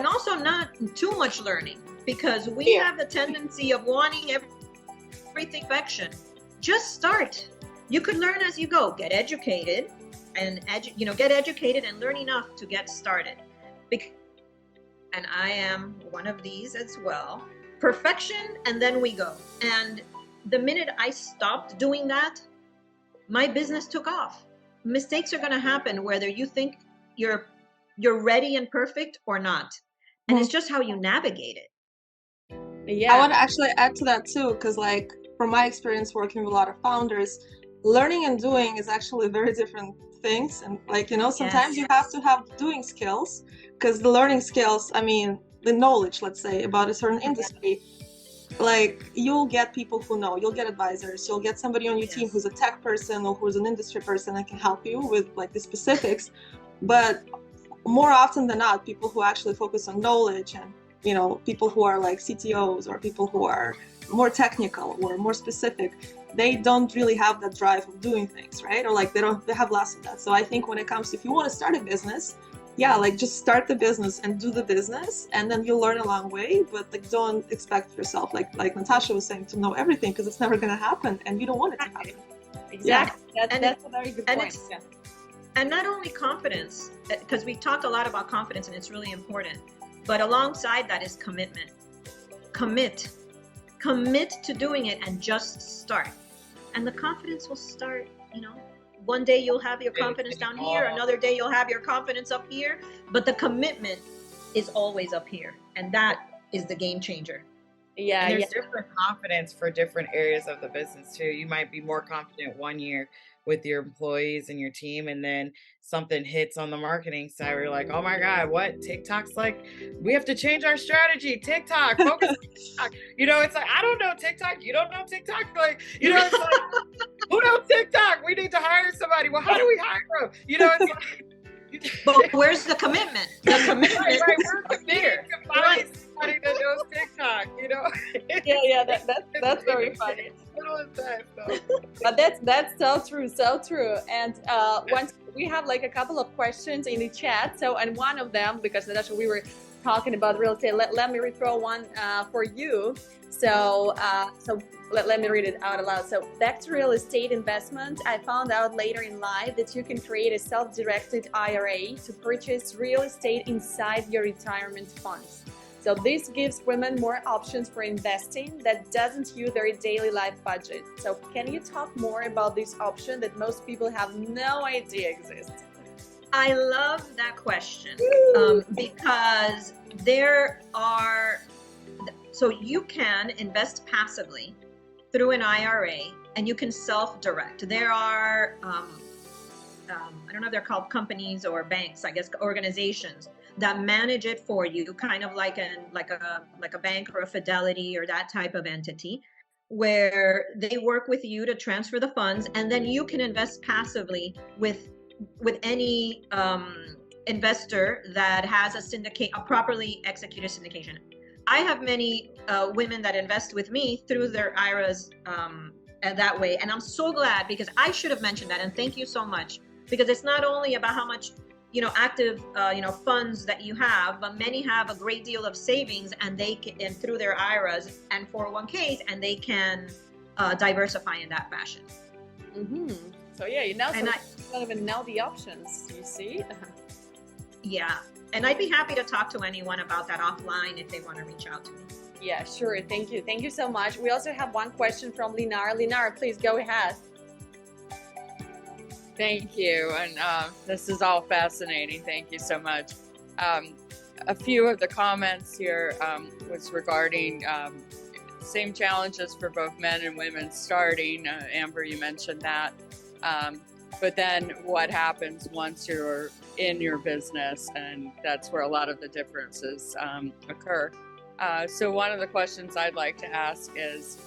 also not too much learning, because we have the tendency of wanting everything perfection. Just start. You could learn as you go. Get educated, and get educated and learn enough to get started. And I am one of these as well. Perfection, and then we go. And the minute I stopped doing that, my business took off. Mistakes are going to happen whether you think you're ready and perfect or not. And it's just how you navigate it. Yeah. I want to actually add to that too, because like from my experience working with a lot of founders, learning and doing is actually very different things. And like, sometimes you have to have doing skills, because the learning skills, I mean, the knowledge, let's say, about a certain industry, like you'll get people who know, you'll get advisors, you'll get somebody on your team who's a tech person or who's an industry person that can help you with like the specifics. But more often than not, people who actually focus on knowledge, and people who are like CTOs or people who are more technical or more specific, they don't really have that drive of doing things, right? Or like they have less of that. So I think when it comes to, if you want to start a business, like just start the business and do the business, and then you'll learn along the way. But like, don't expect yourself, like Natasha was saying, to know everything, because it's never going to happen, and you don't want it to happen. Exactly. That's a very good point. And not only confidence, because we talked a lot about confidence, and it's really important. But alongside that is commitment. Commit to doing it, and just start. And the confidence will start, one day you'll have your confidence down here, another day you'll have your confidence up here, but the commitment is always up here. And that is the game changer. Yeah. And there's different confidence for different areas of the business too. You might be more confident one year with your employees and your team, and then something hits on the marketing side where you're like, oh my God, what? TikTok's like, we have to change our strategy. TikTok, focus on TikTok. It's like, I don't know TikTok. You don't know TikTok? Like, it's like, who knows TikTok? We need to hire somebody. Well, how do we hire them? It's like, but where's the commitment? The commitment. Right, where's the fear? Somebody that knows TikTok, Yeah, that's very funny. But that's so true. And once we have like a couple of questions in the chat. So, and one of them, because Natasha, we were talking about real estate, let me throw one for you. So let me read it out aloud. So back to real estate investment, I found out later in life that you can create a self-directed IRA to purchase real estate inside your retirement funds. So this gives women more options for investing that doesn't use their daily life budget. So can you talk more about this option that most people have no idea exists? I love that question because so you can invest passively through an IRA, and you can self-direct. There are, I don't know if they're called companies or banks, I guess, organizations that manage it for you, kind of like a bank or a Fidelity or that type of entity, where they work with you to transfer the funds, and then you can invest passively with any investor that has a properly executed syndication. I have many women that invest with me through their IRAs that way, and I'm so glad, because I should have mentioned that, and thank you so much, because it's not only about how much active funds that you have, but many have a great deal of savings, and they can, through their IRAs and 401ks, and they can diversify in that fashion. Mm-hmm. So yeah, I don't even know the options, you see. Yeah, and I'd be happy to talk to anyone about that offline if they want to reach out to me. Yeah, sure. Thank you so much. We also have one question from Linar. Linar, please go ahead. Thank you. And this is all fascinating. Thank you so much. A few of the comments here was regarding same challenges for both men and women starting. Amber, you mentioned that. But then what happens once you're in your business, and that's where a lot of the differences occur. So one of the questions I'd like to ask is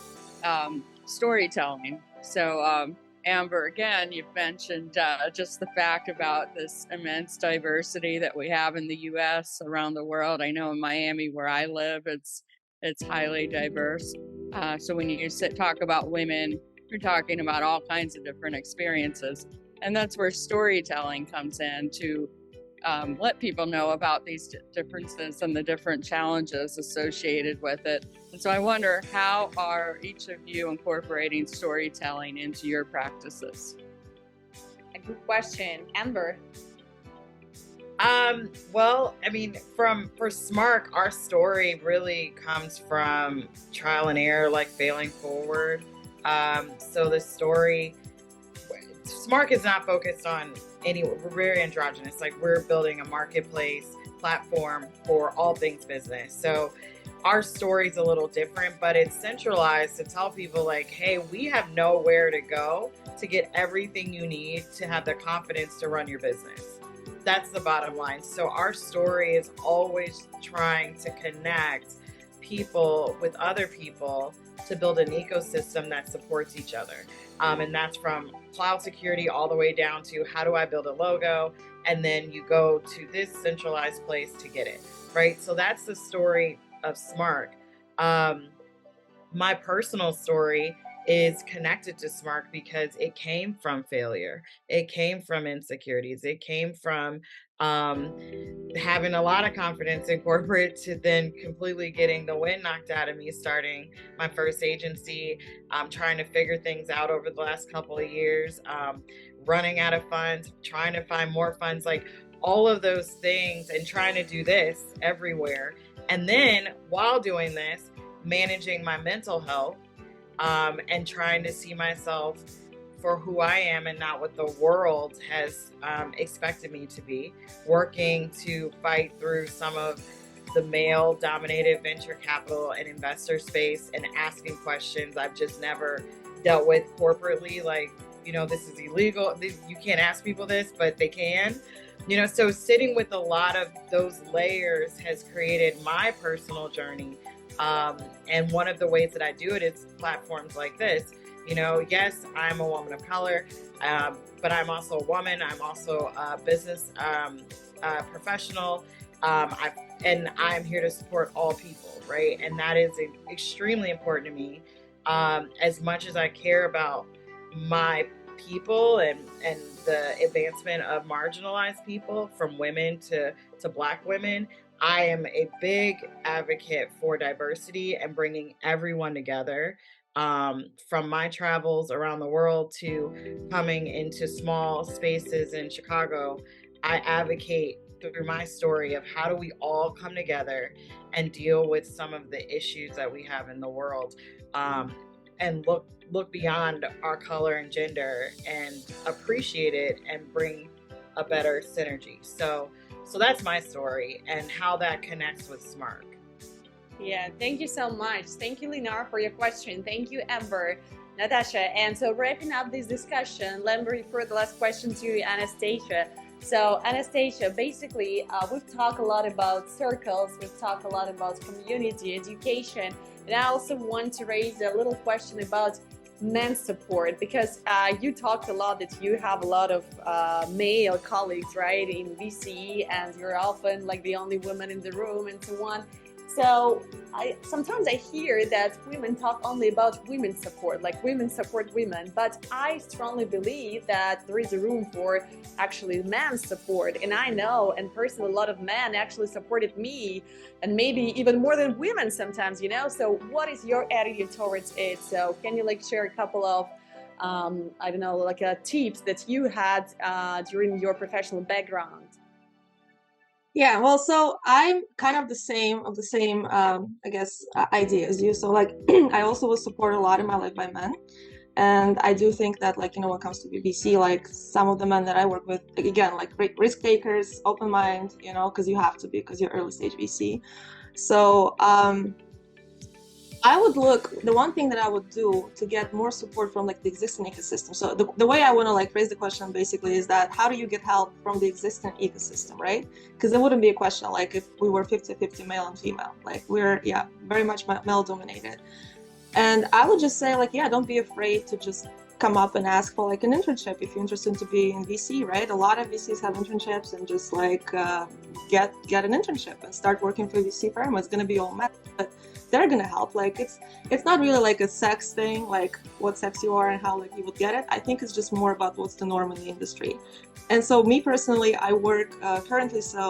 storytelling. So Amber, again, you've mentioned just the fact about this immense diversity that we have in the U.S., around the world. I know in Miami, where I live, it's highly diverse. So when you talk about women, you're talking about all kinds of different experiences. And that's where storytelling comes in to let people know about these differences and the different challenges associated with it. And so I wonder, how are each of you incorporating storytelling into your practices? A good question. Amber. Well, I mean, for SMARC, our story really comes from trial and error, like failing forward. So the story, SMARC is not focused on we're very androgynous. Like, we're building a marketplace platform for all things business. So our story's a little different, but it's centralized to tell people like, hey, we have nowhere to go to get everything you need to have the confidence to run your business. That's the bottom line. So our story is always trying to connect people with other people to build an ecosystem that supports each other. And that's from cloud security all the way down to how do I build a logo? And then you go to this centralized place to get it, right? So that's the story of SMARC. My personal story is connected to SMARC because it came from failure. It came from insecurities. It came from having a lot of confidence in corporate to then completely getting the wind knocked out of me, starting my first agency, trying to figure things out over the last couple of years, running out of funds, trying to find more funds, like all of those things, and trying to do this everywhere. And then while doing this, managing my mental health, and trying to see myself for who I am and not what the world has expected me to be, working to fight through some of the male-dominated venture capital and investor space and asking questions I've just never dealt with corporately, like, this is illegal, you can't ask people this, but they can. So sitting with a lot of those layers has created my personal journey. And one of the ways that I do it is platforms like this. Yes, I'm a woman of color, but I'm also a woman. I'm also a business professional. And I'm here to support all people, right? And that is extremely important to me. As much as I care about my people and the advancement of marginalized people, from women to Black women, I am a big advocate for diversity and bringing everyone together. From my travels around the world to coming into small spaces in Chicago, I advocate through my story of how do we all come together and deal with some of the issues that we have in the world, and look beyond our color and gender and appreciate it and bring a better synergy. So that's my story and how that connects with SMARC. Yeah, thank you so much. Thank you, Linar, for your question. Thank you, Amber, Natasha. And so wrapping up this discussion, let me refer the last question to Anastasia. So Anastasia, basically, we've talked a lot about circles, we've talked a lot about community, education, and I also want to raise a little question about men's support, because you talked a lot that you have a lot of male colleagues, right, in VC, and you're often like the only woman in the room and so on. So sometimes I hear that women talk only about women's support, like women support women, but I strongly believe that there is a room for actually men's support. And I know, and personally, a lot of men actually supported me, and maybe even more than women sometimes, So what is your attitude towards it? So can you share a couple of, tips that you had during your professional background? Yeah, well, so I'm kind of the same idea as you. So I also was supported a lot in my life by men. And I do think that when it comes to BBC, some of the men that I work with, again, great risk takers, open mind, because you have to be, because you're early stage VC. So I would the one thing that I would do to get more support from the existing ecosystem. So the way I want to phrase the question basically is that how do you get help from the existing ecosystem, right? Because it wouldn't be a question if we were 50-50 male and female, we're very much male dominated. And I would just say don't be afraid to just come up and ask for like an internship if you're interested to be in VC, right? A lot of VCs have internships, and just like get an internship and start working for a VC firm. It's going to be all met, but they're going to help. Like it's not really like a sex thing, like what sex you are and how like you would get it. I think it's just more about what's the norm in the industry. And so me personally, I work currently, so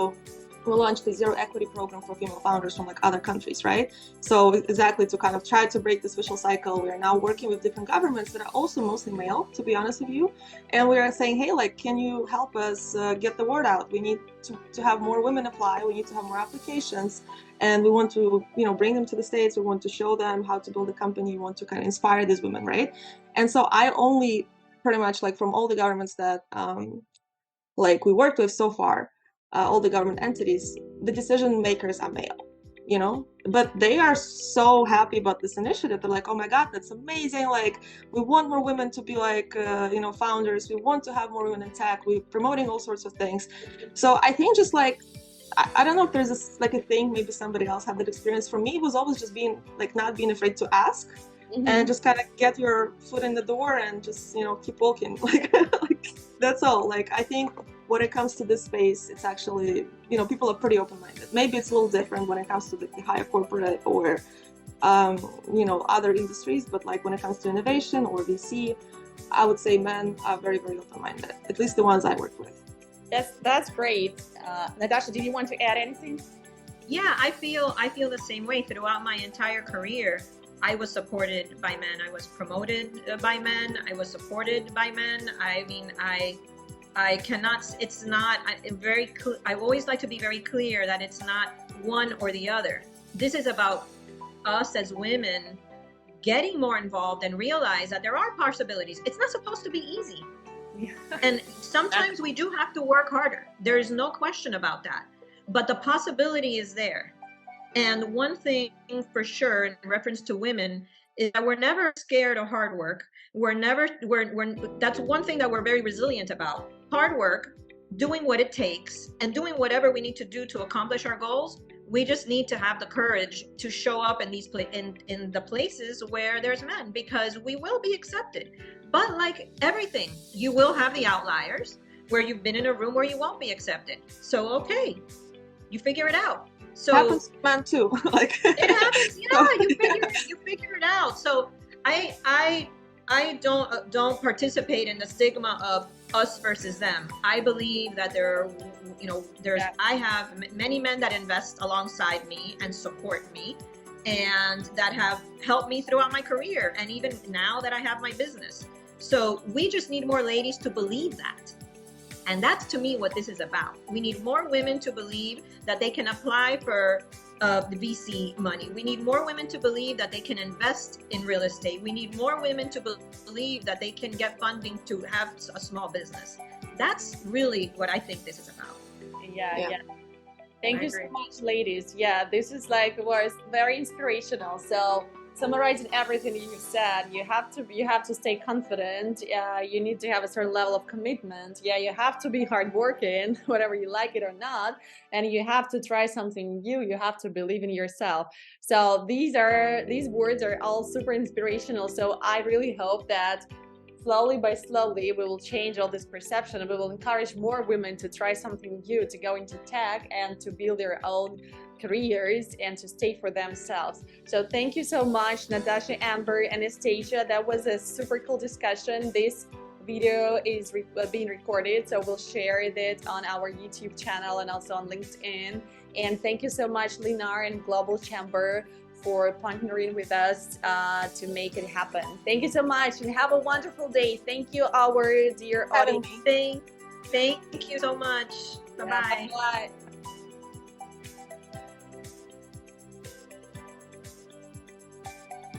we launched the Zero Equity program for female founders from like other countries, right? So exactly to kind of try to break this vicious cycle, we are now working with different governments that are also mostly male, to be honest with you. And we are saying, hey, like, can you help us get the word out? We need to have more women apply. We need to have more applications. And we want to, bring them to the States. We want to show them how to build a company. We want to kind of inspire these women, right? And so I only pretty much like from all the governments that like we worked with so far, all the government entities, the decision makers are male, but they are so happy about this initiative. They're like, oh my God, that's amazing. Like, we want more women to be like, founders. We want to have more women in tech. We're promoting all sorts of things. So I think just like, I don't know if there's a thing, maybe somebody else had that experience. For me, it was always just being like, not being afraid to ask and just kind of get your foot in the door and just, keep walking. Like that's all. Like, I think when it comes to this space, it's actually, people are pretty open-minded. Maybe it's a little different when it comes to the higher corporate or, other industries, but like when it comes to innovation or VC, I would say men are very, very open-minded, at least the ones I work with. That's great. Natasha, did you want to add anything? Yeah, I feel the same way. Throughout my entire career, I was supported by men. I was promoted by men. I was supported by men. I mean, I cannot, it's not, I always like to be very clear that it's not one or the other. This is about us as women getting more involved and realize that there are possibilities. It's not supposed to be easy. Yeah. And sometimes we do have to work harder. There is no question about that. But the possibility is there. And one thing for sure in reference to women is that we're never scared of hard work. That's one thing that we're very resilient about. Hard work, doing what it takes, and doing whatever we need to do to accomplish our goals. We just need to have the courage to show up in these in the places where there's men, because we will be accepted. But like everything, you will have the outliers where you've been in a room where you won't be accepted. So okay, you figure it out. So happens to men too. Like it happens, you figure it out. So I don't participate in the stigma of us versus them. I believe that I have many men that invest alongside me and support me, and that have helped me throughout my career, and even now that I have my business. So we just need more ladies to believe that. And that's to me what this is about. We need more women to believe that they can apply for the VC money. We need more women to believe that they can invest in real estate. We need more women to believe that they can get funding to have a small business. That's really what I think this is about. Yeah. Thank you so much, ladies. Yeah, this is was very inspirational. So summarizing everything you said, you have to stay confident. You need to have a certain level of commitment. Yeah, you have to be hardworking, whether you like it or not, and you have to try something new. You have to believe in yourself. So these words are all super inspirational. So I really hope that slowly by slowly we will change all this perception, and we will encourage more women to try something new, to go into tech and to build their own careers and to stay for themselves. So thank you so much, Natasha, Amber, Anastasia. That was a super cool discussion. This video is being recorded, so we'll share it on our YouTube channel and also on LinkedIn. And thank you so much, Linar and Global Chamber, for partnering with us to make it happen. Thank you so much, and have a wonderful day. Thank you, our dear audience. Thank you so much. Bye-bye. Bye-bye.